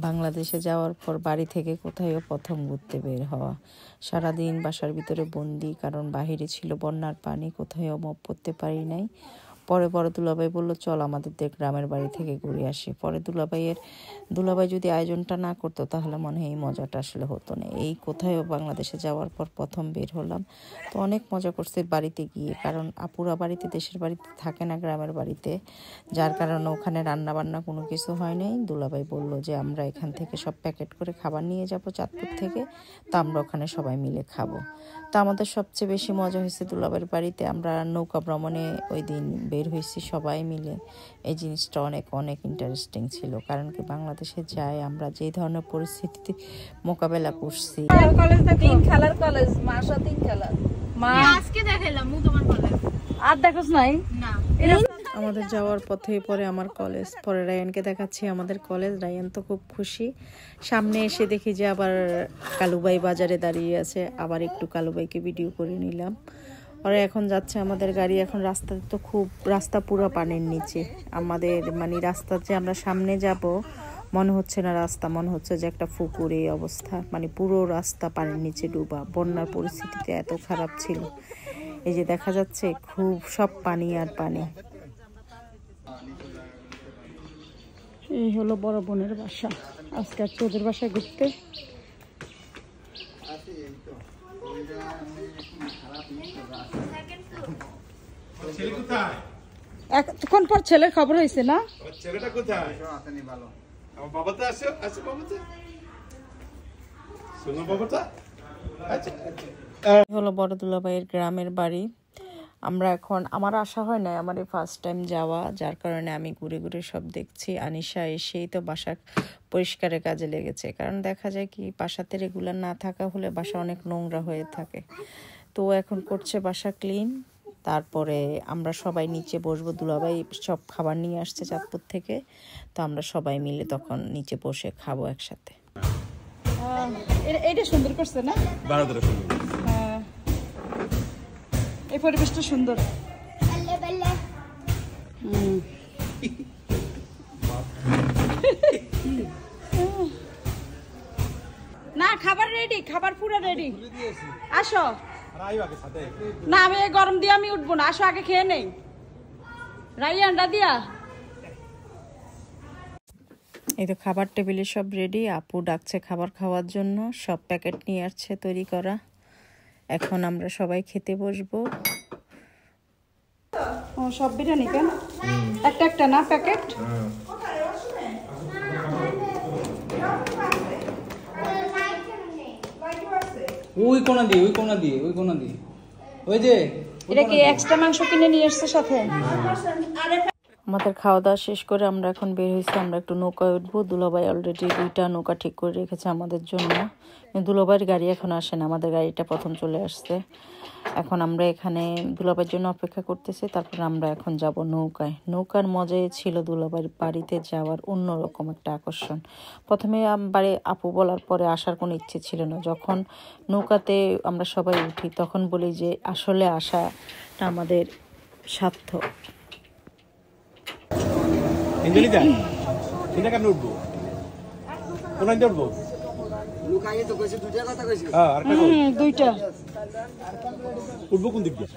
বাংলাদেশে যাওয়ার পর বাড়ি থেকে কোথাও প্রথম ঘুরতে বের হওয়া। সারাদিন বাসার ভিতরে বন্দি, কারণ বাহিরে ছিল বন্যার পানি, কোথাও মুভ করতে পারি নাই। পরে দুলাভাই বলল চল আমাদের গ্রামের বাড়ি থেকে ঘুরে আসি। পরে দুলাভাই যদি আয়োজনটা না করতো তাহলে মনে হয় এই মজাটা আসলে হতো না। এই কোথাও বাংলাদেশে যাওয়ার পর প্রথম বের হলাম, তো অনেক মজা করছে বাড়িতে গিয়ে, কারণ আপুরা বাড়িতে দেশের বাড়িতে থাকে না, গ্রামের বাড়িতে, যার কারণে ওখানে রান্না বান্না কোনো কিছু হয় নাই। দুলাভাই বলল যে আমরা এখান থেকে সব প্যাকেট করে খাবার নিয়ে যাব চাঁদপুর থেকে, তো আমরা ওখানে সবাই মিলে খাবো। তো আমাদের সবচেয়ে বেশি মজা হয়েছে দুলাভাইয়ের বাড়িতে। আমরা নৌকা ভ্রমণে ওই দিন বের হয়েছি সবাই মিলে। এই জিনিসটা অনেক অনেক ইন্টারেস্টিং ছিল, কারণ কি বাংলাদেশে যাই আমরা যে ধরনের পরিস্থিতি মোকাবেলা করছি। আমাদের যাওয়ার পথে পরে আমার কলেজ, পরে রায়ানকে দেখাচ্ছি আমাদের কলেজ। রায়ান তো খুব খুশি। সামনে এসে দেখি যে আবার কালুবাই বাজারে দাঁড়িয়ে আছে, আবার একটু কালুবাইকে ভিডিও করে নিলাম। ওরা এখন যাচ্ছে আমাদের গাড়ি। এখন রাস্তাতে তো খুব রাস্তা পুরো পানির নিচে। আমাদের মানে রাস্তা যে আমরা সামনে যাব মনে হচ্ছে না রাস্তা, মনে হচ্ছে যে একটা পুকুর। এই অবস্থা, মানে পুরো রাস্তা পানির নিচে ডুবা। বন্যার পরিস্থিতিতে এত খারাপ ছিল। এই যে দেখা যাচ্ছে খুব সব পানি আর পানি। এই হলো বড় বোনের বাসা। আজকে আর তোদের বাসায় ঘুরতে। এতক্ষণ পর ছেলের খবর হয়েছে না? ছেলেটা কোথায়? আমার বাবাটা আছে, আছে বাবাটা। শোনো বাবাটা। আচ্ছা হলো বড় দুলাভাইয়ের গ্রামের বাড়ি। আমরা এখন, আমার আশা হয় না, আমার ফার্স্ট টাইম যাওয়া, যার কারণে আমি ঘুরে ঘুরে সব দেখছি। আনিশা এসেই তো বাসা পরিষ্কারের কাজে লেগেছে, কারণ দেখা যায় কি বাসাতে রেগুলার না থাকা হলে বাসা অনেক নোংরা হয়ে থাকে। তো এখন করছে বাসা ক্লিন। তারপরে আমরা সবাই নিচে বসবো। দুলাভাই সব খাবার নিয়ে আসছে চাঁদপুর থেকে, তো আমরা সবাই মিলে তখন নিচে বসে খাবো একসাথে। এটা সুন্দর করছে না? এই পরিবেশটা সুন্দর। না খাবার রেডি, খাবার পুরো রেডি। আসো না, আমি গরম দিয়ে আমি উঠবো না, আসো আগে খেয়ে নেই। রাইয়ান রাদিয়া, এই তো খাবার টেবিলে সব রেডি। আপু ডাকছে খাবার খাওয়ার জন্য, সব প্যাকেট নিয়ে আসছে তৈরি করা। এখন আমরা সবাই খেতে বসবো। ও সব বিরিয়ানি কেন একটা একটা না প্যাকেট? ওই কোনা দিয়ে, ওই কোনা দিয়ে, ওই কোনা দিয়ে, ওই যে এটা কি এক্সট্রা মাংস কিনে নিয়ে আসছে সাথে? আমাদের খাওয়া দাওয়া শেষ করে আমরা এখন বের হয়েছি। আমরা একটু নৌকায় উঠবো। দুলাভাই অলরেডি 2টা নৌকা ঠিক করে রেখেছে আমাদের জন্য। দুলাভাইয়ের গাড়ি এখন আসে না, আমাদের গাড়িটা প্রথম চলে আসছে। এখন আমরা এখানে দুলাভাইয়ের জন্য অপেক্ষা করতেছি। তারপর আমরা এখন যাব নৌকায়। নৌকার মজাই ছিল দুলাভাইয়ের বাড়িতে যাওয়ার অন্যরকম একটা আকর্ষণ। প্রথমে বাড়ি আপু বলার পরে আসার কোনো ইচ্ছে ছিল না। যখন নৌকাতে আমরা সবাই উঠি তখন বলি যে আসলে আসাটা আমাদের সার্থক। দুইটা উঠবো কোন দিক দিয়ে?